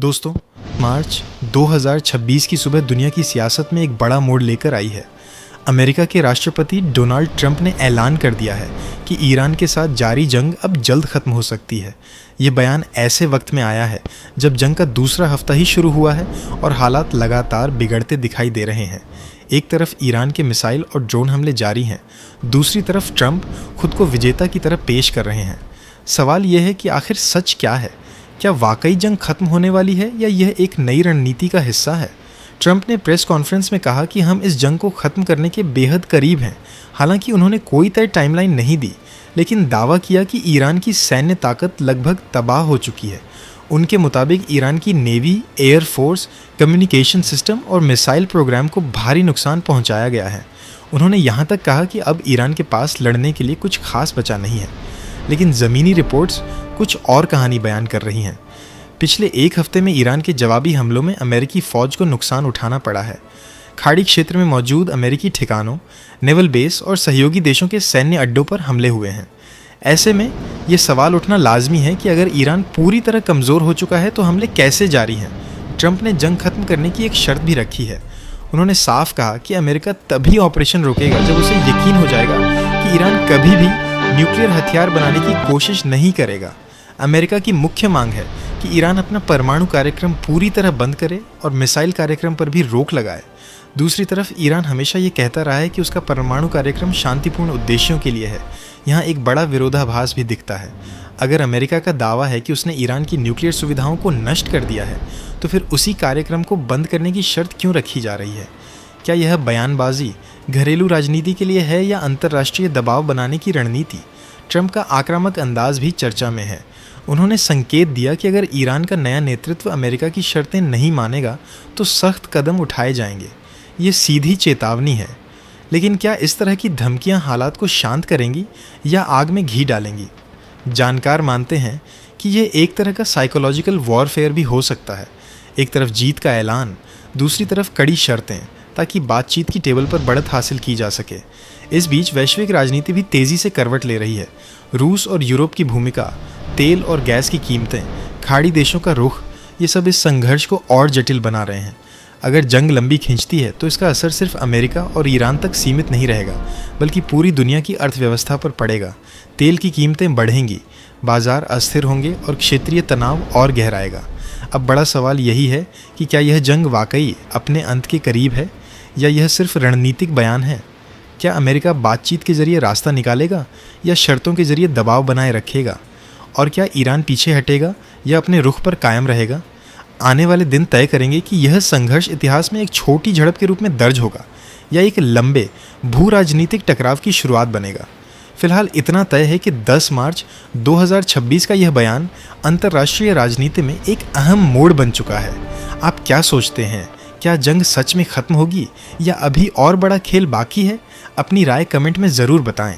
दोस्तों, मार्च 2026 की सुबह दुनिया की सियासत में एक बड़ा मोड़ लेकर आई है। अमेरिका के राष्ट्रपति डोनाल्ड ट्रंप ने ऐलान कर दिया है कि ईरान के साथ जारी जंग अब जल्द ख़त्म हो सकती है। ये बयान ऐसे वक्त में आया है जब जंग का दूसरा हफ्ता ही शुरू हुआ है और हालात लगातार बिगड़ते दिखाई दे रहे हैं। एक तरफ ईरान के मिसाइल और ड्रोन हमले जारी हैं, दूसरी तरफ ट्रंप खुद को विजेता की तरह पेश कर रहे हैं। सवाल यह है कि आखिर सच क्या है? क्या वाकई जंग खत्म होने वाली है या यह एक नई रणनीति का हिस्सा है? ट्रंप ने प्रेस कॉन्फ्रेंस में कहा कि हम इस जंग को ख़त्म करने के बेहद करीब हैं। हालांकि उन्होंने कोई तय टाइमलाइन नहीं दी, लेकिन दावा किया कि ईरान की सैन्य ताकत लगभग तबाह हो चुकी है। उनके मुताबिक ईरान की navy, air force, communication system और मिसाइल प्रोग्राम को भारी नुकसान पहुंचाया गया है। उन्होंने यहाँ तक कहा कि अब ईरान के पास लड़ने के लिए कुछ खास बचा नहीं है। लेकिन ज़मीनी रिपोर्ट्स कुछ और कहानी बयान कर रही हैं। पिछले एक हफ्ते में ईरान के जवाबी हमलों में अमेरिकी फ़ौज को नुकसान उठाना पड़ा है। खाड़ी क्षेत्र में मौजूद अमेरिकी ठिकानों, नेवल बेस और सहयोगी देशों के सैन्य अड्डों पर हमले हुए हैं। ऐसे में ये सवाल उठना लाजमी है कि अगर ईरान पूरी तरह कमज़ोर हो चुका है तो हमले कैसे जारी हैं। ट्रंप ने जंग खत्म करने की एक शर्त भी रखी है। उन्होंने साफ कहा कि अमेरिका तभी ऑपरेशन रोकेगा जब उसे यकीन हो जाएगा कि ईरान कभी भी न्यूक्लियर हथियार बनाने की कोशिश नहीं करेगा। अमेरिका की मुख्य मांग है कि ईरान अपना परमाणु कार्यक्रम पूरी तरह बंद करे और मिसाइल कार्यक्रम पर भी रोक लगाए। दूसरी तरफ ईरान हमेशा ये कहता रहा है कि उसका परमाणु कार्यक्रम शांतिपूर्ण उद्देश्यों के लिए है। यहाँ एक बड़ा विरोधाभास भी दिखता है। अगर अमेरिका का दावा है कि उसने ईरान की न्यूक्लियर सुविधाओं को नष्ट कर दिया है, तो फिर उसी कार्यक्रम को बंद करने की शर्त क्यों रखी जा रही है? क्या यह बयानबाजी घरेलू राजनीति के लिए है या अंतर्राष्ट्रीय दबाव बनाने की रणनीति? ट्रंप का आक्रामक अंदाज भी चर्चा में है। उन्होंने संकेत दिया कि अगर ईरान का नया नेतृत्व अमेरिका की शर्तें नहीं मानेगा तो सख्त कदम उठाए जाएंगे। ये सीधी चेतावनी है। लेकिन क्या इस तरह की धमकियां हालात को शांत करेंगी या आग में घी डालेंगी? जानकार मानते हैं कि यह एक तरह का साइकोलॉजिकल वॉरफेयर भी हो सकता है। एक तरफ जीत का ऐलान, दूसरी तरफ कड़ी शर्तें, ताकि बातचीत की टेबल पर बढ़त हासिल की जा सके। इस बीच वैश्विक राजनीति भी तेज़ी से करवट ले रही है। रूस और यूरोप की भूमिका, तेल और गैस की कीमतें, खाड़ी देशों का रुख, ये सब इस संघर्ष को और जटिल बना रहे हैं। अगर जंग लंबी खिंचती है तो इसका असर सिर्फ अमेरिका और ईरान तक सीमित नहीं रहेगा, बल्कि पूरी दुनिया की अर्थव्यवस्था पर पड़ेगा। तेल की कीमतें बढ़ेंगी, बाजार अस्थिर होंगे और क्षेत्रीय तनाव और गहराएगा। अब बड़ा सवाल यही है कि क्या यह जंग वाकई अपने अंत के करीब है या यह सिर्फ रणनीतिक बयान है? क्या अमेरिका बातचीत के जरिए रास्ता निकालेगा या शर्तों के जरिए दबाव बनाए रखेगा? और क्या ईरान पीछे हटेगा या अपने रुख पर कायम रहेगा? आने वाले दिन तय करेंगे कि यह संघर्ष इतिहास में एक छोटी झड़प के रूप में दर्ज होगा या एक लंबे भू राजनीतिक टकराव की शुरुआत बनेगा। फिलहाल इतना तय है कि 10 मार्च 2026 का यह बयान अंतर्राष्ट्रीय राजनीति में एक अहम मोड़ बन चुका है। आप क्या सोचते हैं? क्या जंग सच में ख़त्म होगी या अभी और बड़ा खेल बाकी है? अपनी राय कमेंट में ज़रूर बताएं।